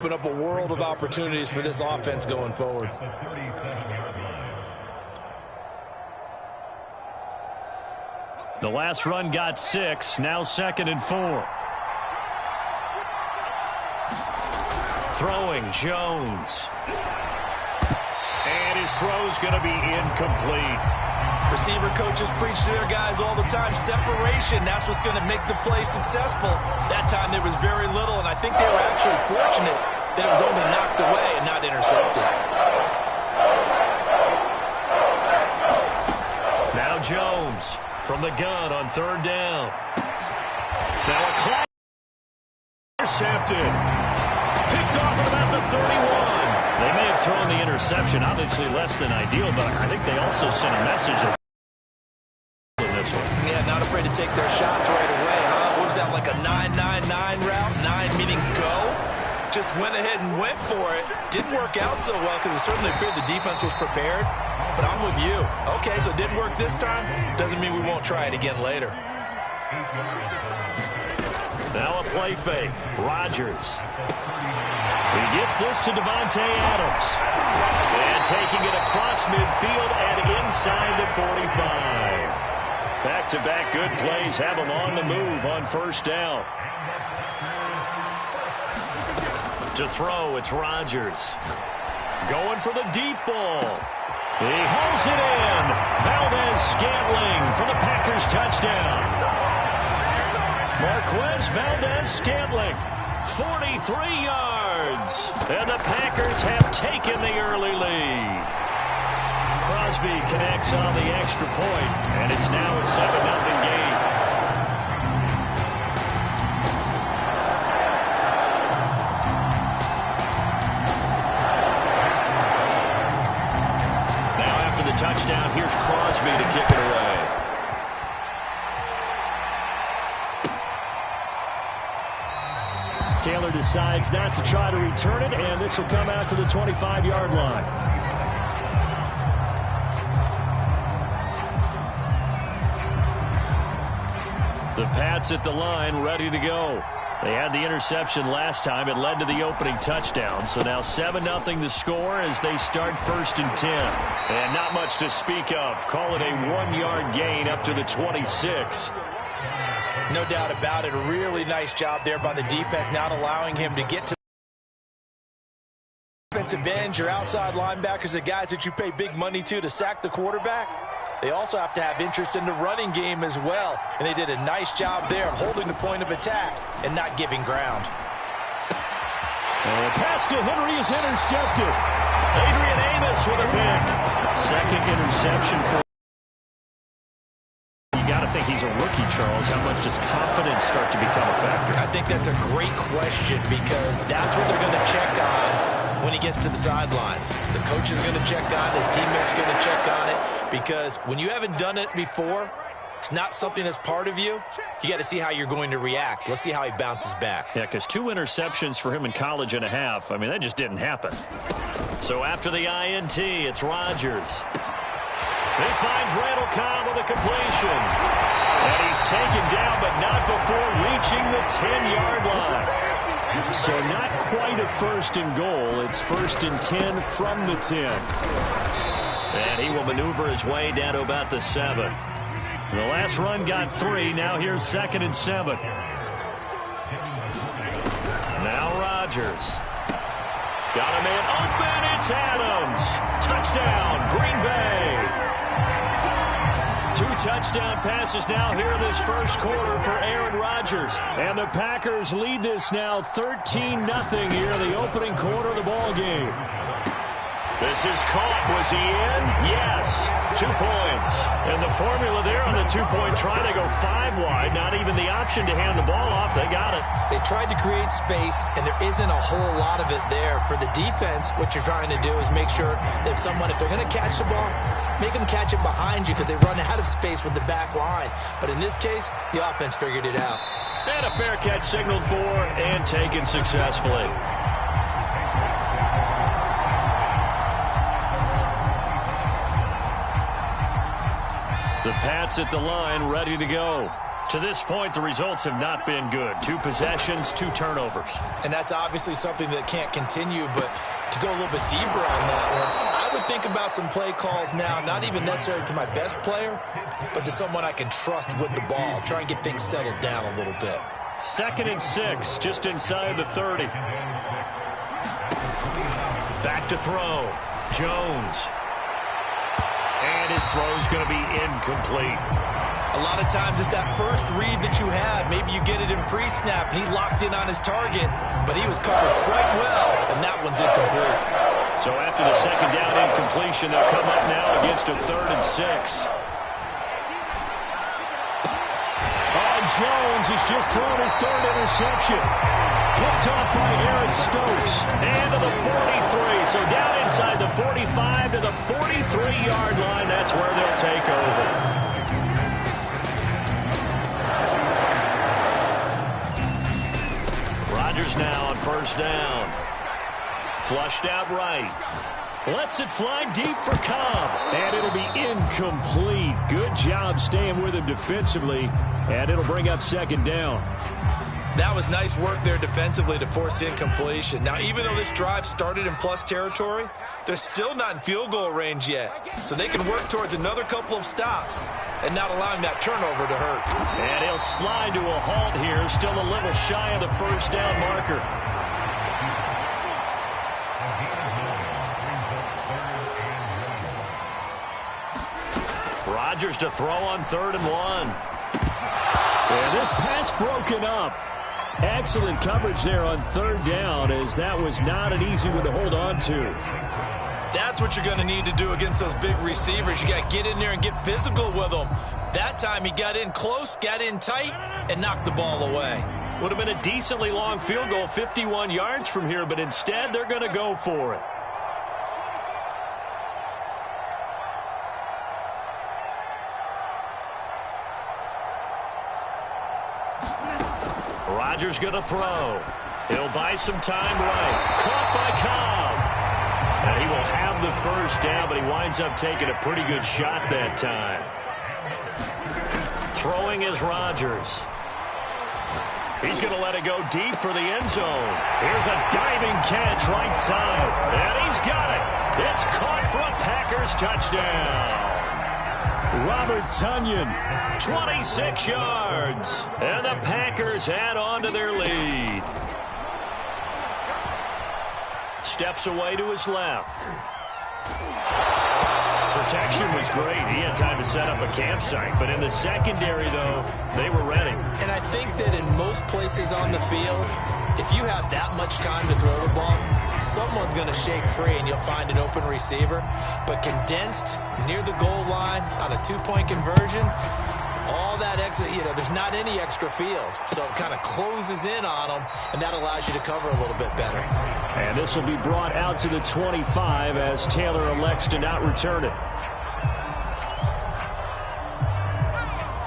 Open up a world of opportunities for this offense going forward. The last run got 6, now 2nd and 4. Throwing, Jones. And his throw's going to be incomplete. Receiver coaches preach to their guys all the time. Separation, that's what's going to make the play successful. That time there was very little, and I think they were actually fortunate that it was only knocked away and not intercepted. Now Jones from the gun on 3rd down. Now a clock intercepted. Picked off at about the 31. They may have thrown the interception, obviously less than ideal, but I think they also sent a message that this one. Yeah, not afraid to take their shots right away, huh? What was that, like a 9-9-9 route? 9 meaning go? Just went ahead and went for it. Didn't work out so well because it certainly appeared the defense was prepared. But I'm with you. Okay, so it didn't work this time. Doesn't mean we won't try it again later. Now a play fake. Rodgers. He gets this to Devontae Adams. And taking it across midfield and inside the 45. Back-to-back good plays have him on the move on 1st down. To throw, it's Rodgers. Going for the deep ball. He hauls it in. Valdez-Scantling for the Packers touchdown. Marquez Valdez-Scantling, 43 yards. And the Packers have taken the early lead. Crosby connects on the extra point, and it's now a 7-0 game. Touchdown. Here's Crosby to kick it away. Taylor decides not to try to return it, and this will come out to the 25-yard line. The Pats at the line, ready to go. They had the interception last time. It led to the opening touchdown. So now 7-0 the score as they start 1st and 10. And not much to speak of. Call it a 1-yard gain up to the 26. No doubt about it. A really nice job there by the defense, not allowing him to get to the defensive end. Your outside linebackers, the guys that you pay big money to sack the quarterback. They also have to have interest in the running game as well. And they did a nice job there of holding the point of attack and not giving ground. And the pass to Henry is intercepted. Adrian Amos with a pick. 2nd interception for... You got to think he's a rookie, Charles. How much does confidence start to become a factor? I think that's a great question because that's what they're going to check on when he gets to the sidelines. The coach is going to check on it. His teammates are going to check on it. Because when you haven't done it before, it's not something that's part of you. You got to see how you're going to react. Let's see how he bounces back. Yeah, because 2 interceptions for him in college and a half. I mean, that just didn't happen. So after the INT, it's Rodgers. He finds Randall Cobb with a completion. And he's taken down, but not before reaching the 10-yard line. So not quite a 1st and goal. It's 1st and 10 from the 10. And he will maneuver his way down to about the 7. The last run got 3. Now here's 2nd and 7. Now Rodgers. Got a man open. It's Adams. Touchdown, Green Bay. 2 touchdown passes now here in this 1st quarter for Aaron Rodgers. And the Packers lead this now 13-0 here in the opening quarter of the ball game. This is caught. Was he in? Yes. 2 points. And the formula there on the 2-point try to go 5 wide. Not even the option to hand the ball off. They got it. They tried to create space, and there isn't a whole lot of it there. For the defense, what you're trying to do is make sure that if they're going to catch the ball, make them catch it behind you because they run out of space with the back line. But in this case, the offense figured it out. And a fair catch signaled for and taken successfully. The Pats at the line, ready to go. To this point, the results have not been good. 2 possessions, 2 turnovers. And that's obviously something that can't continue, but to go a little bit deeper on that one, I would think about some play calls now, not even necessarily to my best player, but to someone I can trust with the ball. Try and get things settled down a little bit. 2nd and 6, just inside the 30. Back to throw. Jones. And his throw's going to be incomplete. A lot of times it's that first read that you have. Maybe you get it in pre-snap, and he locked in on his target, but he was covered quite well, and that one's incomplete. So after the 2nd down incompletion, they'll come up now against a 3rd and 6. Jones has just thrown his 3rd interception. Picked off by Aaron Stokes. And to the 43. So down inside the 45 to the 43-yard line. That's where they'll take over. Rodgers now on 1st down. Flushed out right. Lets it fly deep for Cobb. And it'll be incomplete. Good job staying with him defensively. And it'll bring up 2nd down. That was nice work there defensively to force incompletion. Now, even though this drive started in plus territory, they're still not in field goal range yet. So they can work towards another couple of stops and not allowing that turnover to hurt. And he'll slide to a halt here. Still a little shy of the 1st down marker. Rodgers to throw on 3rd and 1. And this pass broken up. Excellent coverage there on 3rd down, as that was not an easy one to hold on to. That's what you're going to need to do against those big receivers. You got to get in there and get physical with them. That time he got in close, got in tight, and knocked the ball away. Would have been a decently long field goal, 51 yards from here, but instead they're going to go for it. Rodgers going to throw. He'll buy some time right. Caught by Cobb. And he will have the 1st down, but he winds up taking a pretty good shot that time. Throwing is Rodgers. He's going to let it go deep for the end zone. Here's a diving catch right side. And he's got it. It's caught for a Packers touchdown. Robert Tonyan, 26 yards. And the Packers add on to their lead. Steps away to his left. Protection was great. He had time to set up a campsite. But in the secondary, though, they were ready. And I think that in most places on the field, if you have that much time to throw the ball, someone's going to shake free and you'll find an open receiver. But condensed near the goal line on a 2-point conversion, all that extra, there's not any extra field. So it kind of closes in on them, and that allows you to cover a little bit better. And this will be brought out to the 25 as Taylor elects to not return it.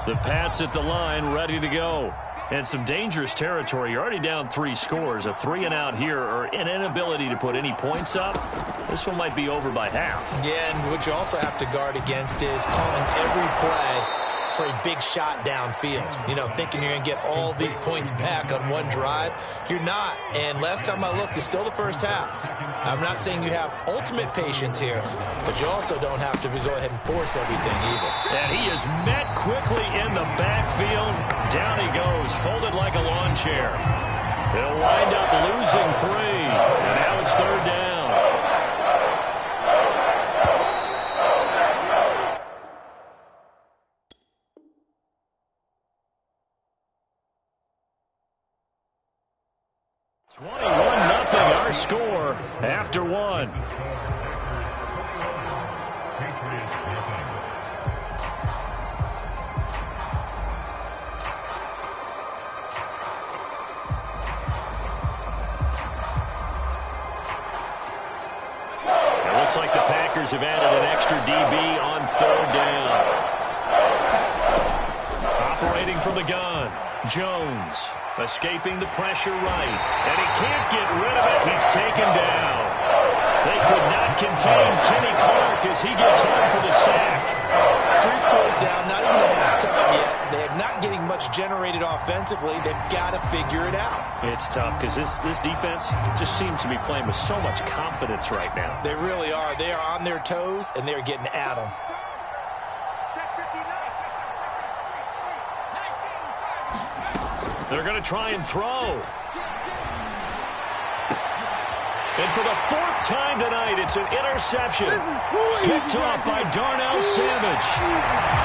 The Pats at the line, ready to go. And some dangerous territory. You're already down 3 scores. A 3-and-out here, or an inability to put any points up. This one might be over by half. Yeah, and what you also have to guard against is calling every play for a big shot downfield. Thinking you're going to get all these points back on one drive. You're not. And last time I looked, it's still the first half. I'm not saying you have ultimate patience here, but you also don't have to go ahead and force everything either. And he is met quickly in the backfield. Down he goes, folded like a lawn chair. He'll wind up losing 3. And now it's 3rd down. Our score after 1. It looks like the Packers have added an extra DB on 3rd down. Operating from the gun, Jones. Escaping the pressure right. And he can't get rid of it. He's taken down. They could not contain Kenny Clark as he gets home for the sack. 3 scores down, not even a halftime yet. They're not getting much generated offensively. They've got to figure it out. It's tough because this defense just seems to be playing with so much confidence right now. They really are. They are on their toes, and they're getting at them. They're going to try and throw. And for the 4th time tonight, it's an interception. Picked off by Darnell Savage.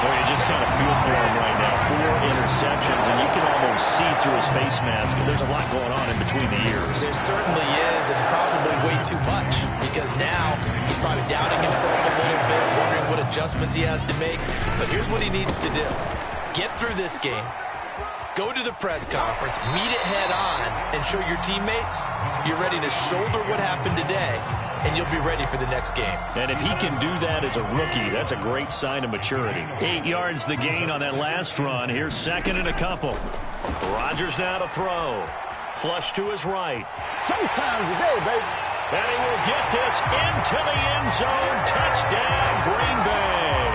Boy, you just kind of feel for him right now. 4 interceptions, and you can almost see through his face mask. There's a lot going on in between the ears. There certainly is, and probably way too much, because now he's probably doubting himself a little bit, wondering what adjustments he has to make. But here's what he needs to do. Get through this game. Go to the press conference, meet it head on, and show your teammates you're ready to shoulder what happened today, and you'll be ready for the next game. And if he can do that as a rookie, that's a great sign of maturity. 8 yards the gain on that last run. Here's 2nd and a couple. Rodgers now to throw. Flush to his right. Showtime today, baby. And he will get this into the end zone. Touchdown, Green Bay.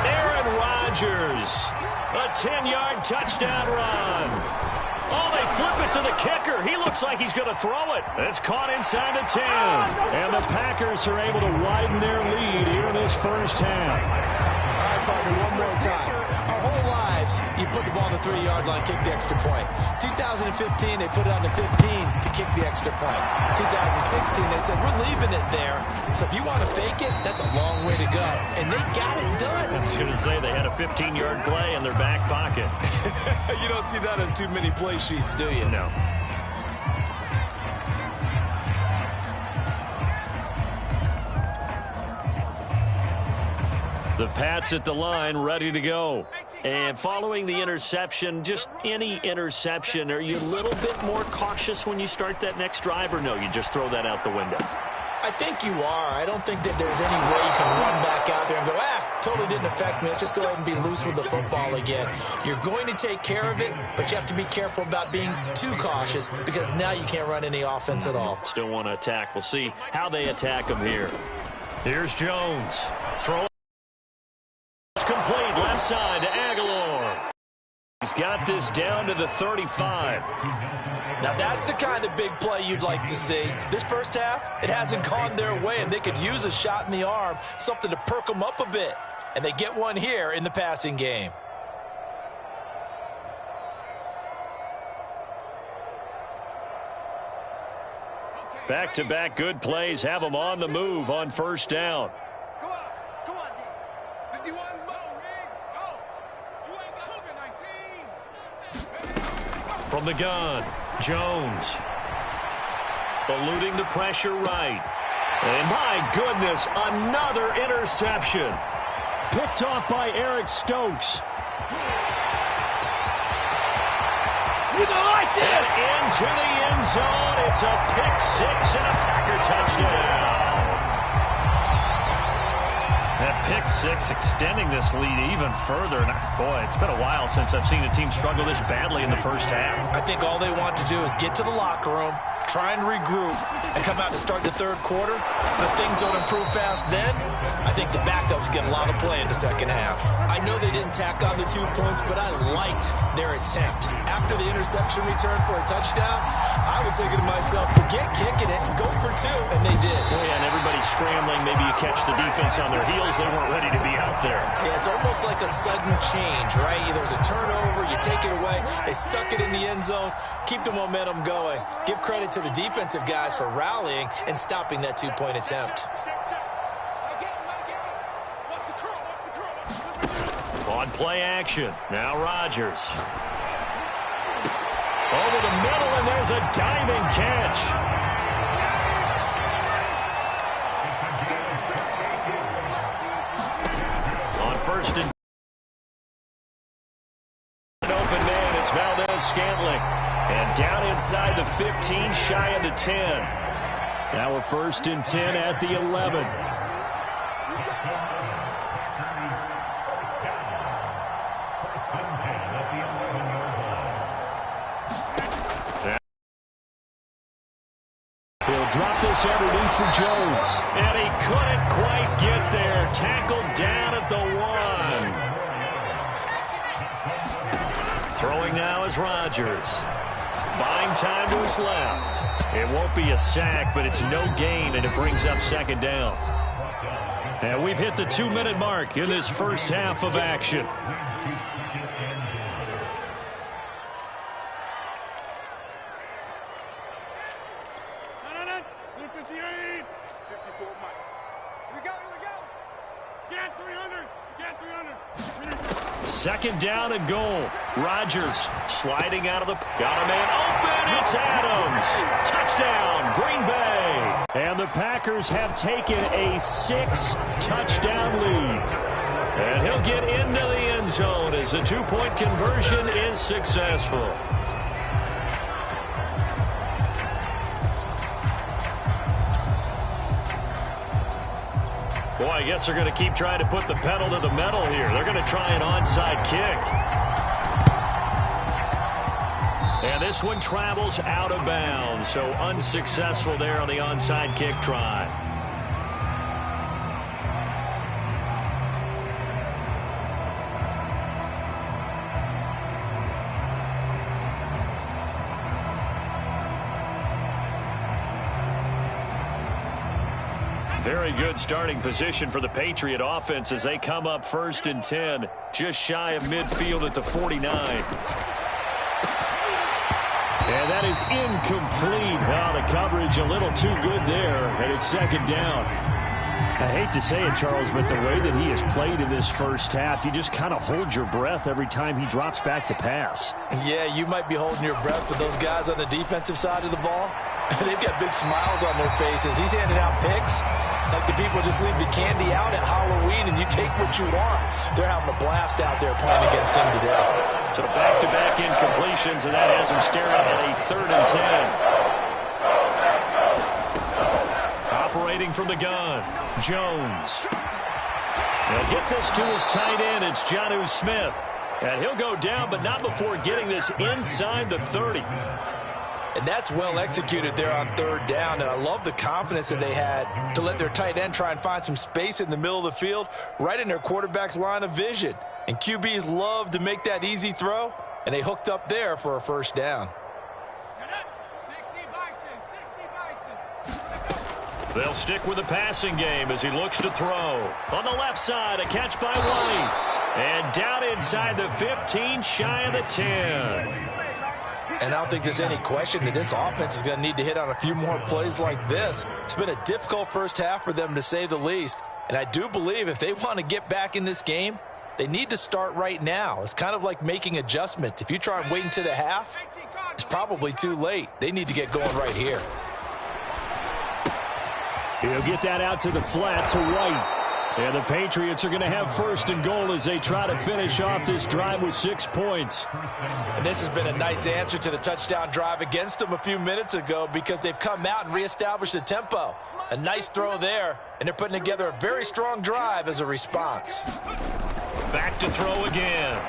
Aaron Rodgers. A 10-yard touchdown run. Oh, they flip it to the kicker. He looks like he's going to throw it. It's caught inside the 10. And the Packers are able to widen their lead here in this first half. All right, partner, one more time. Our whole lives, you put the ball on the 3-yard line, kick the extra point. 2015, they put it on the 15 to kick the extra point. 2016, they said, we're leaving it there. So if you want to fake it, that's a long way to go. And they got it done. I was going to say they had a 15-yard play in their back pocket. You don't see that on too many play sheets, do you? No. The Pats at the line, ready to go. And following the interception, just any interception, are you a little bit more cautious when you start that next drive, or no, you just throw that out the window? I think you are. I don't think that there's any way you can run back out there and go, totally didn't affect me. Let's just go ahead and be loose with the football again. You're going to take care of it, but you have to be careful about being too cautious because now you can't run any offense at all. Still want to attack. We'll see how they attack him here. Here's Jones. Throw. Complete left side to Aguilar. He's got this down to the 35. Now that's the kind of big play you'd like to see. This first half, it hasn't gone their way, and they could use a shot in the arm, something to perk them up a bit. And they get one here in the passing game. Back-to-back good plays have them on the move on first down. From the gun, Jones. Eluding the pressure right. And my goodness, another interception. Picked off by Eric Stokes. You don't like this. And into the end zone. It's a pick-6 and a Packer touchdown. That pick-6 extending this lead even further. And boy, it's been a while since I've seen a team struggle this badly in the first half. I think all they want to do is get to the locker room, try and regroup, and come out to start the third quarter. If things don't improve fast then, I think the backups get a lot of play in the second half. I know they didn't tack on the 2 points, but I liked their attempt. After the interception return for a touchdown, I was thinking to myself, forget kicking it, go for 2, and they did. Oh, yeah, and everybody's scrambling. Maybe you catch the defense on their heels. They weren't ready to be out there. Yeah, it's almost like a sudden change, right? There's a turnover, you take it away, they stuck it in the end zone, keep the momentum going. Give credit to the defensive guys for rallying and stopping that 2-point attempt. On play action, now Rodgers. Over the middle, and there's a diving catch. First and an open man, it's Valdez-Scantling. And down inside the 15, shy of the 10. Now we're 1st and 10 at the 11. He'll They'll drop this underneath for Jones. And he couldn't quite get there. Tackled down at the 1. Throwing now is Rodgers. Buying time to his left. It won't be a sack, but it's no gain, and it brings up second down. And we've hit the 2-minute mark in this first half of action. Second down and goal. Rodgers sliding out of the... Got a man open. It's Adams. Touchdown, Green Bay. And the Packers have taken a 6-touchdown lead. And he'll get into the end zone as the 2-point conversion is successful. Boy, I guess they're going to keep trying to put the pedal to the metal here. They're going to try an onside kick. And this one travels out of bounds, so unsuccessful there on the onside kick try. Very good starting position for the Patriot offense as they come up 1st and 10, just shy of midfield at the 49. And that is incomplete. Oh, the coverage a little too good there, and it's second down. I hate to say it, Charles, but the way that he has played in this first half, you just kind of hold your breath every time he drops back to pass. Yeah, you might be holding your breath, but those guys on the defensive side of the ball, they've got big smiles on their faces. He's handing out picks like the people just leave the candy out at Halloween and you take what you want. They're having a blast out there playing against him today. So back-to-back incompletions, and that has him staring at a 3rd and 10. Operating from the gun, Jones. He'll get this to his tight end. It's Jonnu Smith. And he'll go down, but not before getting this inside the 30. And that's well executed there on 3rd down. And I love the confidence that they had to let their tight end try and find some space in the middle of the field, right in their quarterback's line of vision. And QBs love to make that easy throw, and they hooked up there for a 1st down. They'll stick with the passing game as he looks to throw. On the left side, a catch by White. And down inside the 15, shy of the 10. And I don't think there's any question that this offense is going to need to hit on a few more plays like this. It's been a difficult first half for them, to say the least. And I do believe if they want to get back in this game, they need to start right now. It's kind of like making adjustments. If you try and wait until the half, it's probably too late. They need to get going right here. He'll get that out to the flat to White. And the Patriots are going to have 1st and goal as they try to finish off this drive with 6 points. And this has been a nice answer to the touchdown drive against them a few minutes ago because they've come out and reestablished the tempo. A nice throw there, and they're putting together a very strong drive as a response. Back to throw again.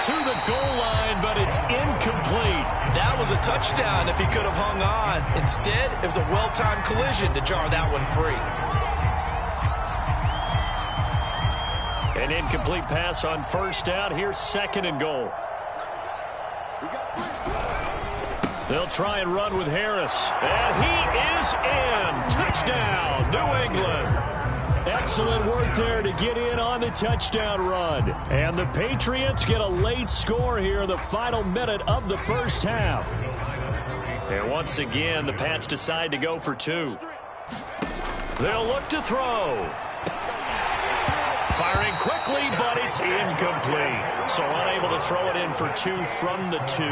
To the goal line, but it's incomplete. That was a touchdown if he could have hung on. Instead, it was a well-timed collision to jar that one free. An incomplete pass on 1st down. Here's 2nd and goal. They'll try and run with Harris. And he is in. Touchdown, New England. Excellent work there to get in on the touchdown run. And the Patriots get a late score here in the final minute of the first half. And once again, the Pats decide to go for 2. They'll look to throw. Firing quickly, but it's incomplete. So unable to throw it in for 2 from the 2.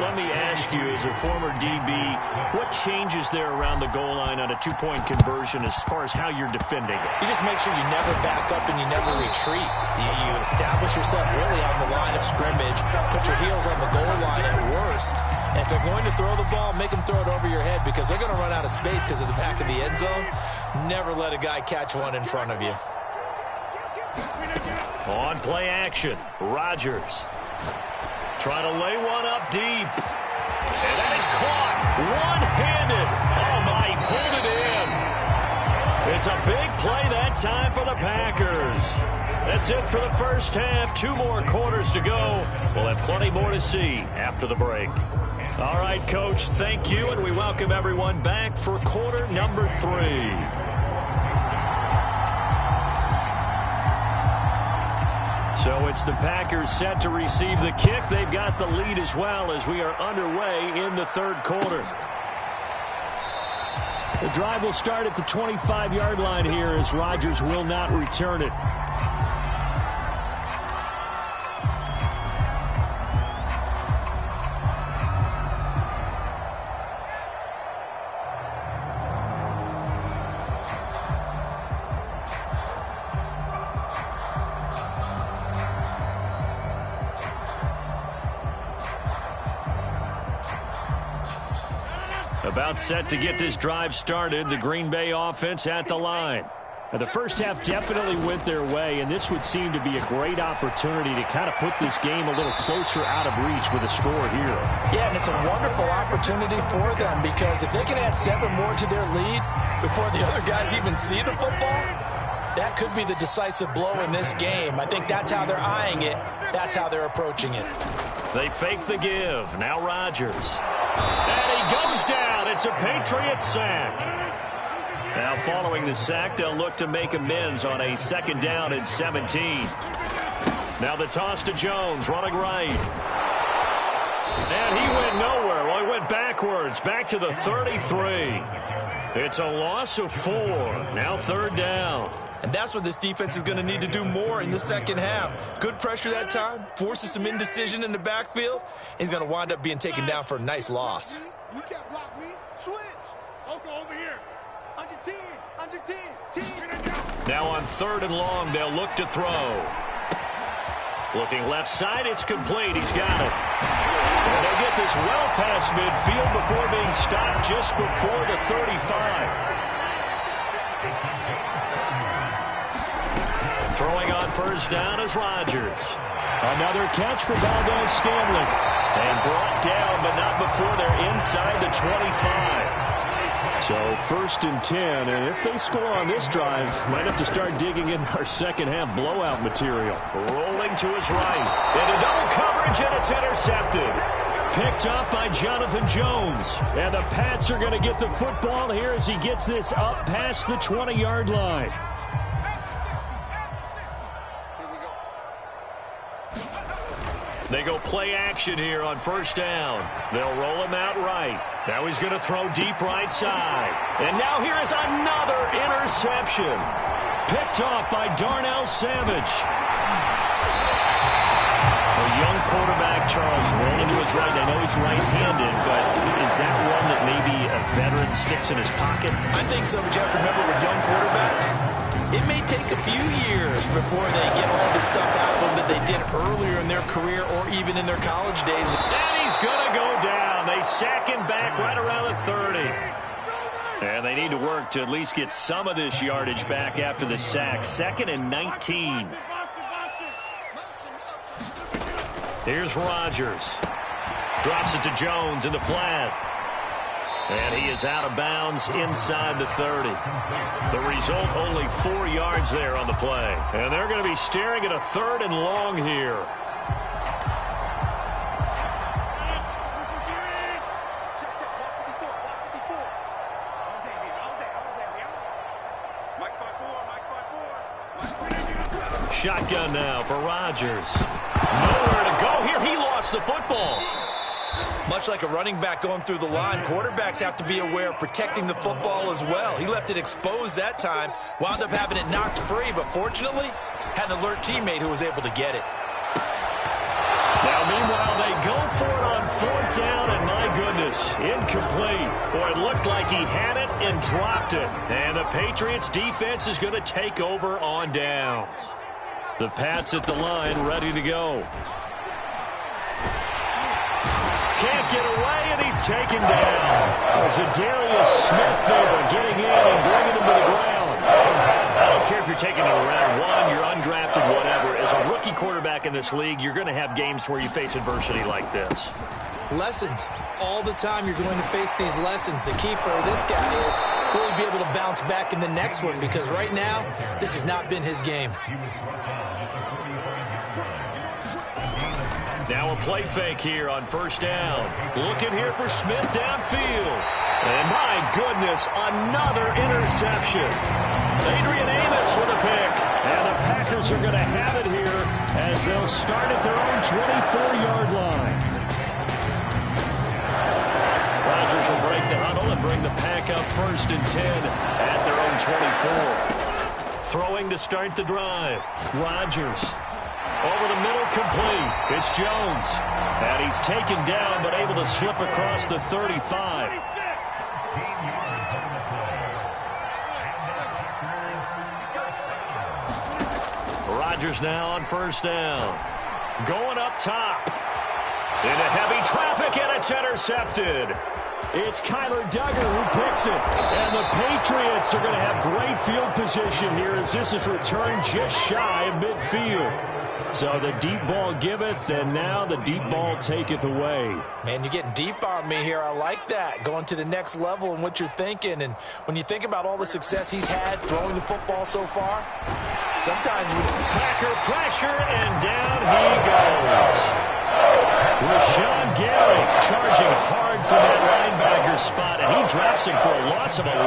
Let me ask you, as a former DB, what changes there around the goal line on a 2-point conversion as far as how you're defending it? You just make sure you never back up and you never retreat. You establish yourself really on the line of scrimmage, put your heels on the goal line at worst. And if they're going to throw the ball, make them throw it over your head because they're going to run out of space because of the back of the end zone. Never let a guy catch one in front of you. On play action, Rodgers trying to lay one up deep. And that is caught one-handed. Oh, my, he It's a big play that time for the Packers. That's it for the first half. 2 more quarters to go. We'll have plenty more to see after the break. All right, Coach, thank you, and we welcome everyone back for quarter number 3. So it's the Packers set to receive the kick. They've got the lead as well as we are underway in the third quarter. The drive will start at the 25-yard line here as Rodgers will not return it. About set to get this drive started. The Green Bay offense at the line. Now, the first half definitely went their way, and this would seem to be a great opportunity to kind of put this game a little closer out of reach with a score here. Yeah, and it's a wonderful opportunity for them because if they can add 7 more to their lead before the other guys even see the football, that could be the decisive blow in this game. I think that's how they're eyeing it. That's how they're approaching it. They fake the give. Now Rodgers. And he goes down. It's a Patriots sack. Now following the sack, they'll look to make amends on a 2nd down and 17. Now the toss to Jones, running right. And he went nowhere. Well, he went backwards, back to the 33. It's a loss of 4. Now 3rd down. And that's what this defense is going to need to do more in the second half. Good pressure that time, forces some indecision in the backfield. He's going to wind up being taken down for a nice loss. You can't block me. Switch. I'll go over here. Under 10. Under 10. 10. Now on 3rd and long, they'll look to throw. Looking left side, it's complete. He's got it. And they get this well past midfield before being stopped just before the 35. Throwing on 1st down is Rodgers. Another catch for Valdez-Scantling. And brought down, but not before they're inside the 25. So 1st and 10, and if they score on this drive, might have to start digging in our second half blowout material. Rolling to his right. Into double coverage, and it's intercepted. Picked up by Jonathan Jones. And the Pats are going to get the football here as he gets this up past the 20-yard line. They go play action here on 1st down. They'll roll him out right. Now he's going to throw deep right side. And now here is another interception. Picked off by Darnell Savage. A young quarterback, Charles, rolling to his right. I know he's right-handed, but is that one that maybe a veteran sticks in his pocket? I think so, but you have to remember with young quarterbacks, it may take a few years before they get all the stuff out of them that they did earlier in their career or even in their college days. And he's going to go down. They sack him back right around the 30. And they need to work to at least get some of this yardage back after the sack. 2nd and 19. Here's Rodgers. Drops it to Jones in the flat. And he is out of bounds inside the 30. The result, only 4 yards there on the play. And they're going to be staring at a 3rd and long here. Shotgun now for Rodgers. Nowhere to go here. He lost the football. Much like a running back going through the line, quarterbacks have to be aware of protecting the football as well. He left it exposed that time, wound up having it knocked free, but fortunately, had an alert teammate who was able to get it. Now, meanwhile, they go for it on 4th down, and my goodness, incomplete. Boy, it looked like he had it and dropped it. And the Patriots defense is going to take over on downs. The Pats at the line, ready to go. Can't get away, and he's taken down. There's a Darius Smith there getting in and bringing him to the ground. I don't care if you're taking it around 1, you're undrafted, whatever. As a rookie quarterback in this league, you're going to have games where you face adversity like this. Lessons. All the time you're going to face these lessons. The key for this guy is really be able to bounce bounce back in the next one, because right now, this has not been his game. Now a play fake here on first down. Looking here for Smith downfield. And my goodness, another interception. Adrian Amos with a pick. And the Packers are going to have it here as they'll start at their own 24-yard line. Rodgers will break the huddle and bring the pack up 1st and 10 at their own 24. Throwing to start the drive. Rodgers. Over the middle, complete. It's Jones. And he's taken down, but able to slip across the 35. Rodgers now on first down. Going up top. Into heavy traffic, and it's intercepted. It's Kyler Duggar who picks it. And the Patriots are going to have great field position here as this is returned just shy of midfield. So the deep ball giveth, and now the deep ball taketh away. Man, you're getting deep on me here. I like that. Going to the next level in what you're thinking. And when you think about all the success he's had throwing the football so far, sometimes Packer pressure, and down he goes. Rashawn Gary charging hard for that linebacker spot, and he drops him for a loss of 11.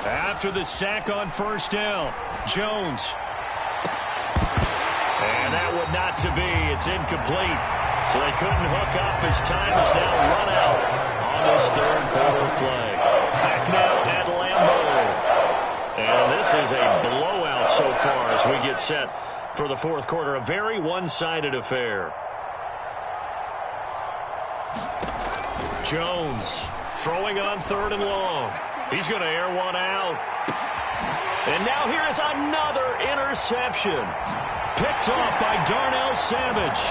After the sack on first down, Jones. And that would not to be. It's incomplete. So they couldn't hook up. His time is now run out on this third quarter play. Back now at Lambeau. And this is a blowout so far as we get set for the fourth quarter. A very one-sided affair. Jones throwing on 3rd and long. He's going to air one out. And now here is another interception. Picked off by Darnell Savage.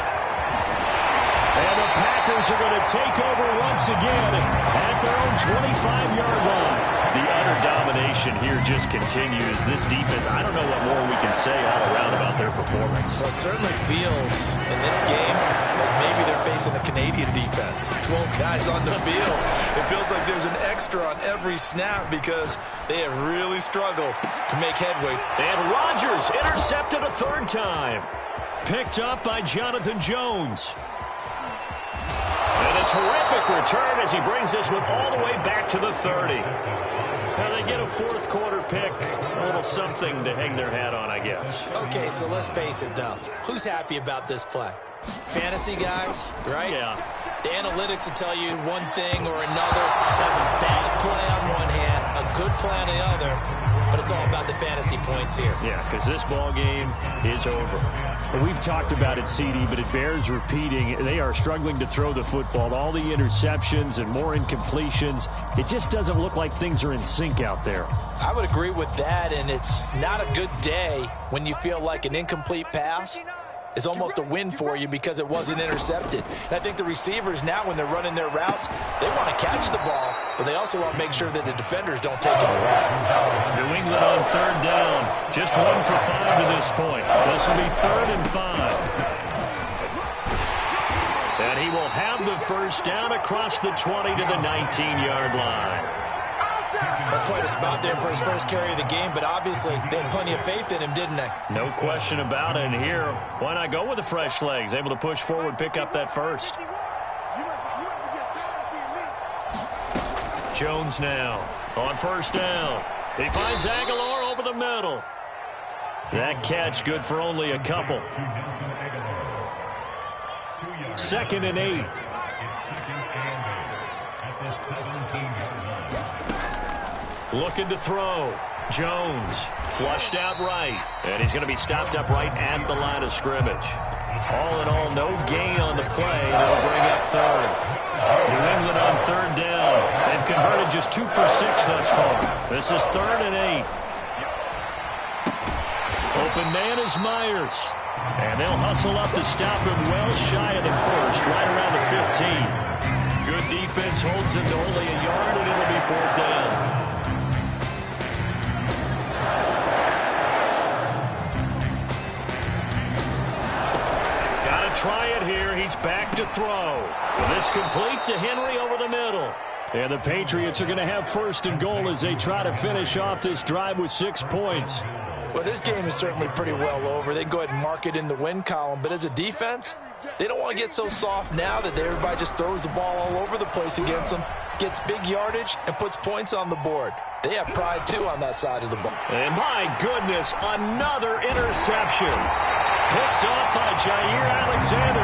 And the Packers are going to take over once again at their own 25-yard line. The utter domination here just continues. This defense, I don't know what more we can say all around about their performance. Well, it certainly feels in this game like maybe they're facing a Canadian defense. 12 guys on the field. It feels like there's an extra on every snap because they have really struggled to make headway. And Rodgers intercepted a 3rd time. Picked up by Jonathan Jones. And a terrific return as he brings this one all the way back to the 30. Now they get a fourth quarter pick. A little something to hang their hat on, I guess. Okay, so let's face it, though. Who's happy about this play? Fantasy guys, right? Yeah. The analytics will tell you one thing or another. That's a bad play on one hand, a good play on the other. But it's all about the fantasy points here. Yeah, because this ball game is over. And we've talked about it, CD, but it bears repeating. They are struggling to throw the football. All the interceptions and more incompletions. It just doesn't look like things are in sync out there. I would agree with that, and it's not a good day when you feel like an incomplete pass is almost a win for you because it wasn't intercepted. And I think the receivers now, when they're running their routes, they want to catch the ball, but they also want to make sure that the defenders don't take it away. New England on 3rd down. Just 1 for 5 to this point. This will be 3rd and 5. And he will have the first down across the 20 to the 19-yard line. That's quite a spot there for his first carry of the game, but obviously they had plenty of faith in him, didn't they? No question about it. And here, why not go with the fresh legs? Able to push forward, pick up that first. Jones now on first down. He finds Aguilar over the middle. That catch good for only a couple. 2nd and 8. Looking to throw. Jones flushed out right. And he's going to be stopped up right at the line of scrimmage. All in all, no gain on the play. And it'll bring up 3rd. New England on 3rd down. They've converted just 2 for 6 thus far. This is 3rd and 8. Open man is Myers. And they'll hustle up to stop him well shy of the first, right around the 15. Good defense holds him to only a yard, and it'll be 4th down. Try it here. He's back to throw. This complete to Henry over the middle. And the Patriots are going to have first and goal as they try to finish off this drive with 6 points. Well, this game is certainly pretty well over. They can go ahead and mark it in the win column. But as a defense, they don't want to get so soft now that everybody just throws the ball all over the place against them, gets big yardage, and puts points on the board. They have pride, too, on that side of the ball. And my goodness, another interception. Picked off by Jair Alexander.